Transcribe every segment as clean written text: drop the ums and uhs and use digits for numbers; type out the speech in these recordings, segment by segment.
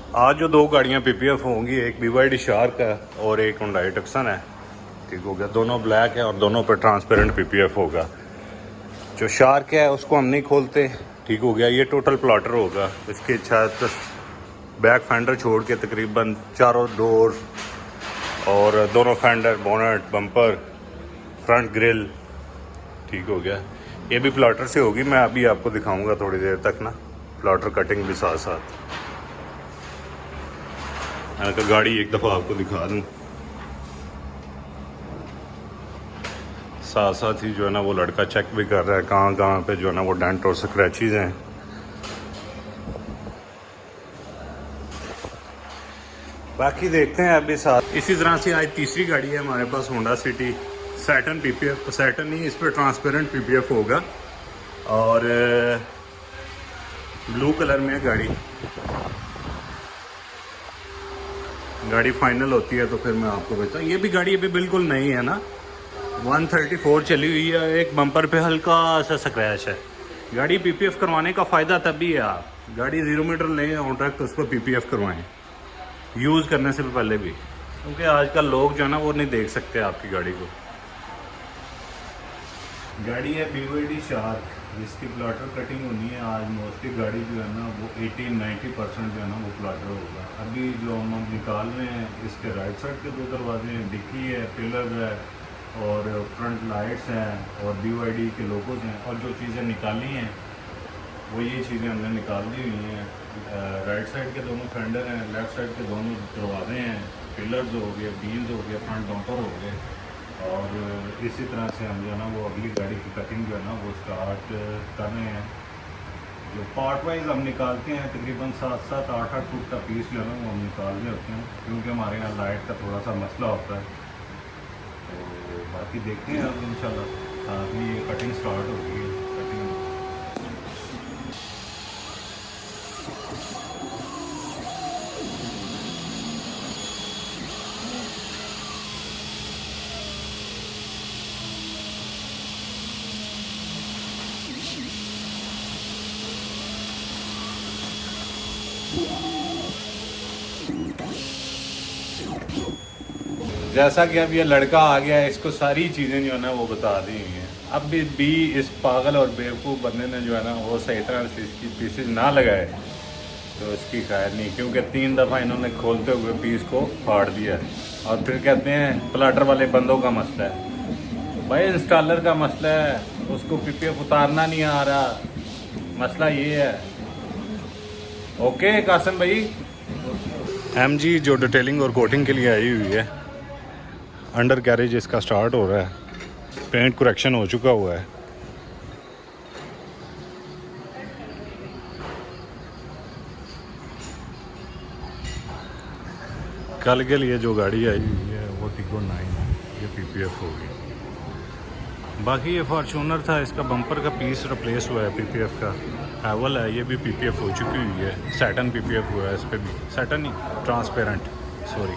आज जो दो गाड़ियाँ पीपीएफ होंगी, एक BYD शार्क है और एक हुंडई टक्सन है। ठीक हो गया, दोनों ब्लैक है और दोनों पर ट्रांसपेरेंट पीपीएफ होगा। जो शार्क है उसको हम नहीं खोलते। ठीक हो गया, ये टोटल प्लॉटर होगा। इसके छत, बैक फेंडर छोड़ के तकरीबन चारों डोर और दोनों fender, bonnet, bumper, front grille. ठीक हो गया, ये भी प्लॉटर से होगी। मैं अभी आपको दिखाऊंगा थोड़ी देर तक ना, प्लॉटर कटिंग भी साथ साथ। मैंने कहा गाड़ी एक दफ़ा आपको दिखा दूँ, साथ साथ ही जो है ना वो लड़का चेक भी कर रहा है कहाँ कहाँ पे जो है ना वो डेंट और स्क्रैचेस हैं। बाकी देखते हैं अभी साथ। इसी तरह से आज तीसरी गाड़ी है हमारे पास, Honda City Saturn PPF. Saturn नहीं, इस पर ट्रांसपेरेंट पीपीएफ होगा और ब्लू कलर में है गाड़ी। गाड़ी फाइनल होती है तो फिर मैं आपको बताऊँ। ये भी गाड़ी अभी बिल्कुल नई है ना, 134 चली हुई है। एक बम्पर पे हल्का सा स्क्रैच है। गाड़ी पीपीएफ करवाने का फ़ायदा तभी है, आप गाड़ी 0 मीटर लें कॉन्ट्रैक्ट, उस पर पीपीएफ करवाएं यूज़ करने से पहले भी, क्योंकि आजकल लोग जो है ना वो नहीं देख सकते आपकी गाड़ी को। गाड़ी है BYD शार्क, जिसकी प्लाटर कटिंग होनी है आज। मोस्टली गाड़ी जो है ना वो 80-90% जो है ना वो प्लाटर होगा। अभी जो हम निकाल रहे हैं, इसके राइट साइड के 2 दरवाजे हैं, डिक्की है, पिलर है और फ्रंट लाइट्स हैं और BYD के लोगोज हैं। और जो चीज़ें निकाली हैं वो ये चीज़ें हमने निकाल दी हुई हैं। राइट साइड के दोनों फेंडर हैं, लेफ़्ट साइड के दोनों दरवाजे हैं, पिलर्स हो गए, बीम्स हो गए, फ्रंट बम्पर हो गए। और इसी तरह से हम जो है ना वो अगली गाड़ी की कटिंग जो है ना वो स्टार्ट कर रहे हैं। जो पार्ट वाइज हम निकालते हैं, तकरीबन 7-7, 8-8 फुट का पीस जो है ना वो हम निकाल रहे होते हैं, क्योंकि हमारे यहाँ लाइट का थोड़ा सा मसला होता है। तो बाकी देखते हैं अब इंशाल्लाह साथ में ये कटिंग स्टार्ट हो गई है। कटिंग जैसा कि अब ये लड़का आ गया है, इसको सारी चीज़ें जो है ना वो बता दी हुई हैं। अब भी इस पागल और बेवकूफ़ बंदे ने जो है ना वो सही तरह से इसकी पीसेज ना लगाए तो इसकी खैर नहीं, क्योंकि 3 दफ़ा इन्होंने खोलते हुए पीस को फाड़ दिया है। और फिर कहते हैं प्लाटर वाले बंदों का मसला है। भाई इंस्टॉलर का मसला है, उसको पीपीएफ उतारना नहीं आ रहा, मसला ये है। ओके कासिम भाई। MG जो डिटेलिंग और कोटिंग के लिए आई हुई है, अंडर कैरेज इसका स्टार्ट हो रहा है। पेंट करेक्शन हो चुका हुआ है। कल के लिए जो गाड़ी आई हुई है वो टिगो 9 है, ये पीपीएफ होगी। बाकी ये फॉर्चूनर था, इसका बम्पर का पीस रिप्लेस हुआ है पीपीएफ का। हैवल है, ये भी पीपीएफ हो चुकी हुई है। सैटर्न पीपीएफ हुआ है इस पर भी, सैटर्न नहीं, ट्रांसपेरेंट, सॉरी।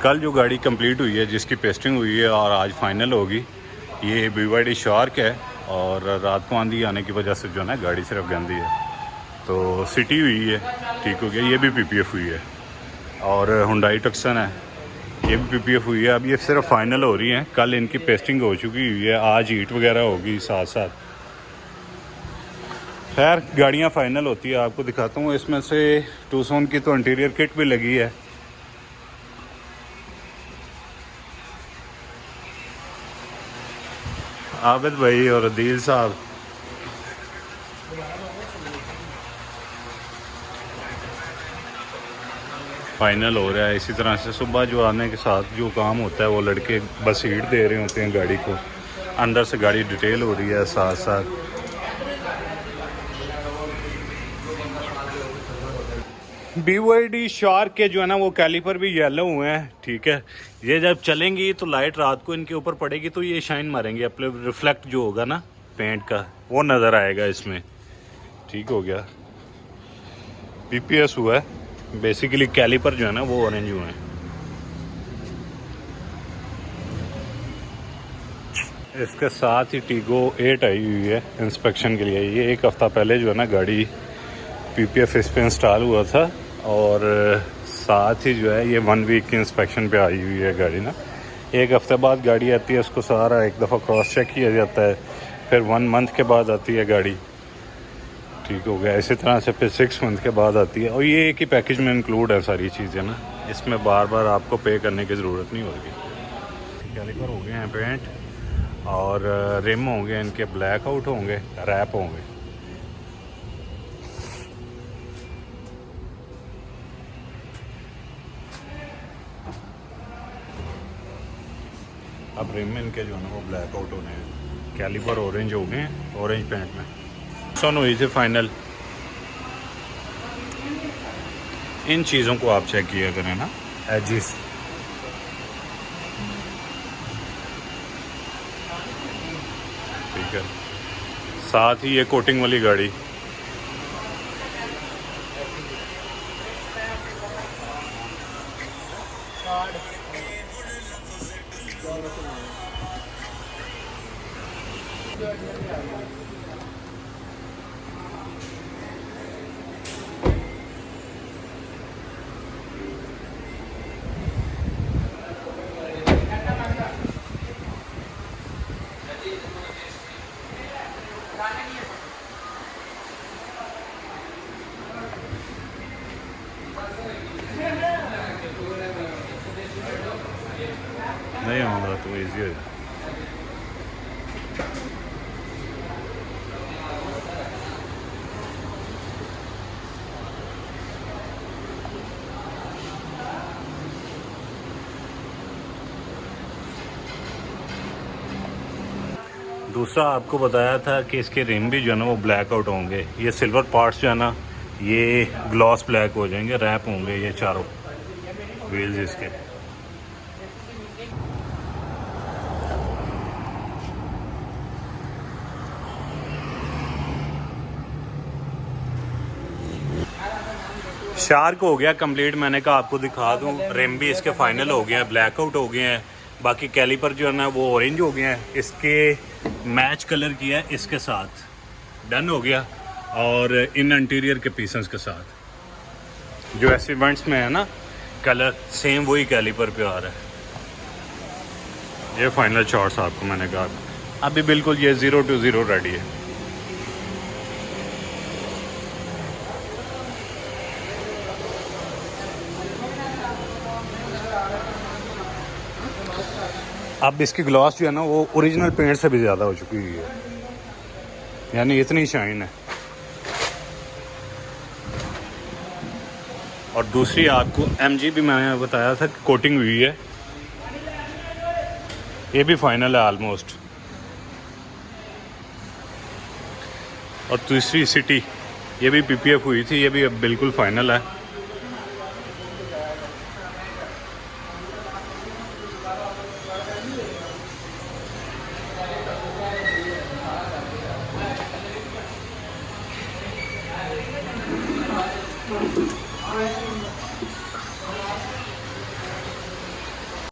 कल जो गाड़ी कंप्लीट हुई है, जिसकी पेस्टिंग हुई है और आज फाइनल होगी, ये BYD शार्क है। और रात को आंधी आने की वजह से जो है ना गाड़ी सिर्फ गंदी है, तो सिटी हुई है। ठीक हो गया, ये भी पीपीएफ हुई है। और हुंडई टक्सन है, ये भी पीपीएफ हुई है। अब ये सिर्फ फाइनल हो रही हैं, कल इनकी पेस्टिंग हो चुकी हुई है, आज हीट वगैरह होगी साथ साथ। खैर गाड़ियाँ फाइनल होती है, आपको दिखाता हूँ। इसमें से टूसोन की तो इंटीरियर किट भी लगी है। आबिद भाई और अदील साहब, फाइनल हो रहा है। इसी तरह से सुबह जो आने के साथ जो काम होता है वो लड़के बस हीट दे रहे होते हैं गाड़ी को, अंदर से गाड़ी डिटेल हो रही है साथ साथ। BYD शार्क के जो है ना वो कैलिपर भी येलो हुए हैं। ठीक है, ये जब चलेंगी तो लाइट रात को इनके ऊपर पड़ेगी तो ये शाइन मारेंगे, अपने रिफ्लेक्ट जो होगा ना पेंट का वो नज़र आएगा इसमें। ठीक हो गया, पीपीएस हुआ है बेसिकली। कैलिपर जो है ना वो ऑरेंज हुए हैं। इसके साथ ही टीगो 8 आई हुई है इंस्पेक्शन के लिए। ये एक हफ़्ता पहले जो है ना गाड़ी पीपीएफ इस पर इंस्टॉल हुआ था और साथ ही जो है ये 1 वीक की इंस्पेक्शन पे आई हुई है गाड़ी ना। 1 हफ़्ते बाद गाड़ी आती है, उसको सारा एक दफ़ा क्रॉस चेक किया जाता है, फिर 1 मंथ के बाद आती है गाड़ी, ठीक हो गया। इसी तरह से फिर 6 मंथ के बाद आती है, और ये एक ही पैकेज में इंक्लूड है सारी चीज़ें ना, इसमें बार बार आपको पे करने की ज़रूरत नहीं होगी। कैलिपर हो गए हैं पेंट, और रिम होंगे इनके ब्लैक आउट होंगे, रैप होंगे। अब रिम इनके जो है ना वो ब्लैक आउट होने हैं। कैलिपर ऑरेंज हो गए हैं, ऑरेंज पेंट में। सन हुई थी फाइनल। इन चीज़ों को आप चेक किया करें ना, एजिस। ठीक है, साथ ही ये कोटिंग वाली गाड़ी, नहीं होगा तो ईजी हो जाए। दूसरा आपको बताया था कि इसके रिम भी जो है ना वो ब्लैक आउट होंगे। ये सिल्वर पार्ट्स जो है ना ये ग्लॉस ब्लैक हो जाएंगे, रैप होंगे ये चारों व्हील्स इसके। शार्क हो गया कंप्लीट, मैंने कहा आपको दिखा दूं। रिम भी इसके फाइनल हो गए हैं, ब्लैक आउट हो गए हैं। बाकी कैलिपर जो है ना वो ऑरेंज हो गए हैं, इसके मैच कलर किया है इसके साथ, डन हो गया। और इन इंटीरियर के पीसेस के साथ जो ऐसे इवेंट्स में है ना कलर सेम वही कैलिपर पे आ रहा है। ये फाइनल शॉट्स आपको मैंने कहा अभी बिल्कुल ये 0 to 0 रेडी है। अब इसकी ग्लॉस जो है ना वो ओरिजिनल पेंट से भी ज़्यादा हो चुकी हुई है, यानी इतनी शाइन है। और दूसरी आपको MG भी मैंने बताया था कि कोटिंग हुई है, ये भी फाइनल है ऑलमोस्ट। और दूसरी सिटी ये भी PPF हुई थी, ये भी अब बिल्कुल फाइनल है।